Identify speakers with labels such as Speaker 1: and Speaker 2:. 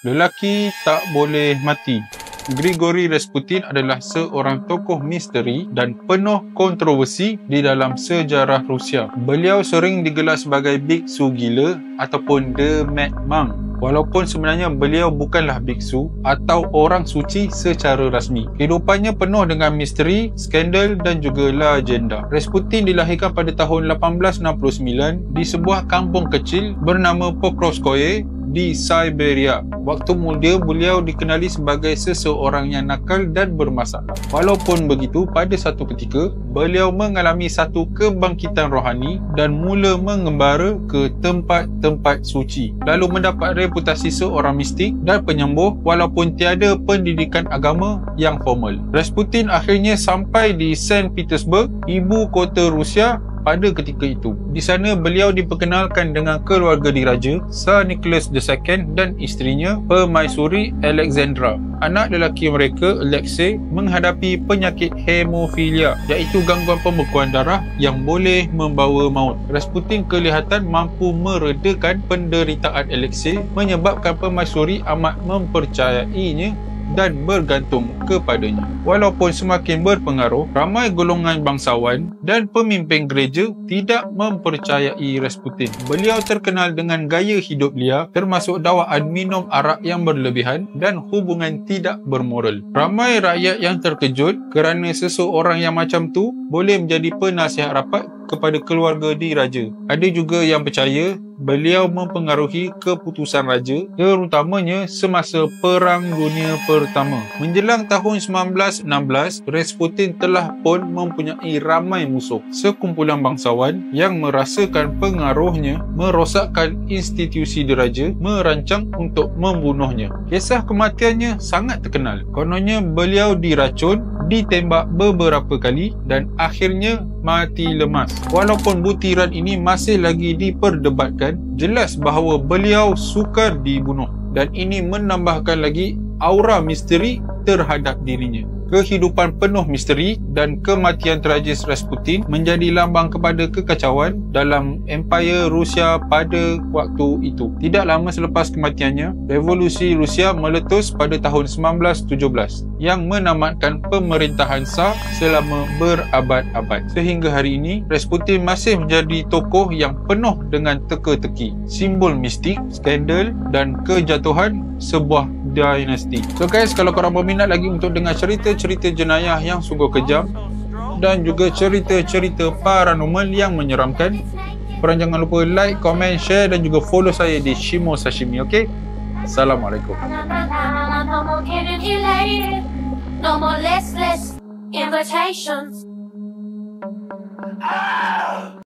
Speaker 1: Lelaki tak boleh mati. Grigori Rasputin adalah seorang tokoh misteri dan penuh kontroversi di dalam sejarah Rusia. Beliau sering digelar sebagai biksu gila ataupun The Mad Monk. Walaupun sebenarnya beliau bukanlah biksu atau orang suci secara rasmi. Kehidupannya penuh dengan misteri, skandal dan juga legenda. Rasputin dilahirkan pada tahun 1869 di sebuah kampung kecil bernama Pokrovskoye di Siberia. Waktu muda beliau dikenali sebagai seseorang yang nakal dan bermasalah. Walaupun begitu, pada satu ketika beliau mengalami satu kebangkitan rohani dan mula mengembara ke tempat-tempat suci, lalu mendapat reputasi seorang mistik dan penyembuh walaupun tiada pendidikan agama yang formal. Rasputin akhirnya sampai di Saint Petersburg, ibu kota Rusia pada ketika itu. Di sana beliau diperkenalkan dengan keluarga diraja Tsar Nicholas II dan isterinya Permaisuri Alexandra. Anak lelaki mereka, Alexei, menghadapi penyakit hemofilia, iaitu gangguan pembekuan darah yang boleh membawa maut. Rasputin kelihatan mampu meredakan penderitaan Alexei, menyebabkan Permaisuri amat mempercayainya dan bergantung kepadanya. Walaupun semakin berpengaruh, ramai golongan bangsawan dan pemimpin gereja tidak mempercayai Rasputin. Beliau terkenal dengan gaya hidup liar, termasuk dakwaan minum arak yang berlebihan dan hubungan tidak bermoral. Ramai rakyat yang terkejut kerana seseorang yang macam tu boleh menjadi penasihat rapat kepada keluarga diraja. Ada juga yang percaya beliau mempengaruhi keputusan raja, terutamanya semasa Perang Dunia Pertama. Menjelang tahun 1916, Rasputin telah pun mempunyai ramai musuh. Sekumpulan bangsawan yang merasakan pengaruhnya merosakkan institusi diraja, merancang untuk membunuhnya. Kisah kematiannya sangat terkenal. Kononnya beliau diracun, ditembak beberapa kali dan akhirnya mati lemas. Walaupun butiran ini masih lagi diperdebatkan, jelas bahawa beliau sukar dibunuh dan ini menambahkan lagi aura misteri terhadap dirinya. Kehidupan penuh misteri dan kematian tragis Rasputin menjadi lambang kepada kekacauan dalam Empire Rusia pada waktu itu. Tidak lama selepas kematiannya, revolusi Rusia meletus pada tahun 1917 yang menamatkan pemerintahan Tsar selama berabad-abad. Sehingga hari ini, Rasputin masih menjadi tokoh yang penuh dengan teka-teki, simbol mistik, skandal dan kejatuhan sebuah dinasti. So guys, kalau korang berminat lagi untuk dengar cerita-cerita jenayah yang sungguh kejam dan juga cerita-cerita paranormal yang menyeramkan, korang jangan lupa like, komen, share dan juga follow saya di Shimo Sashimi. Okay? Assalamualaikum.
Speaker 2: No more restless invitations.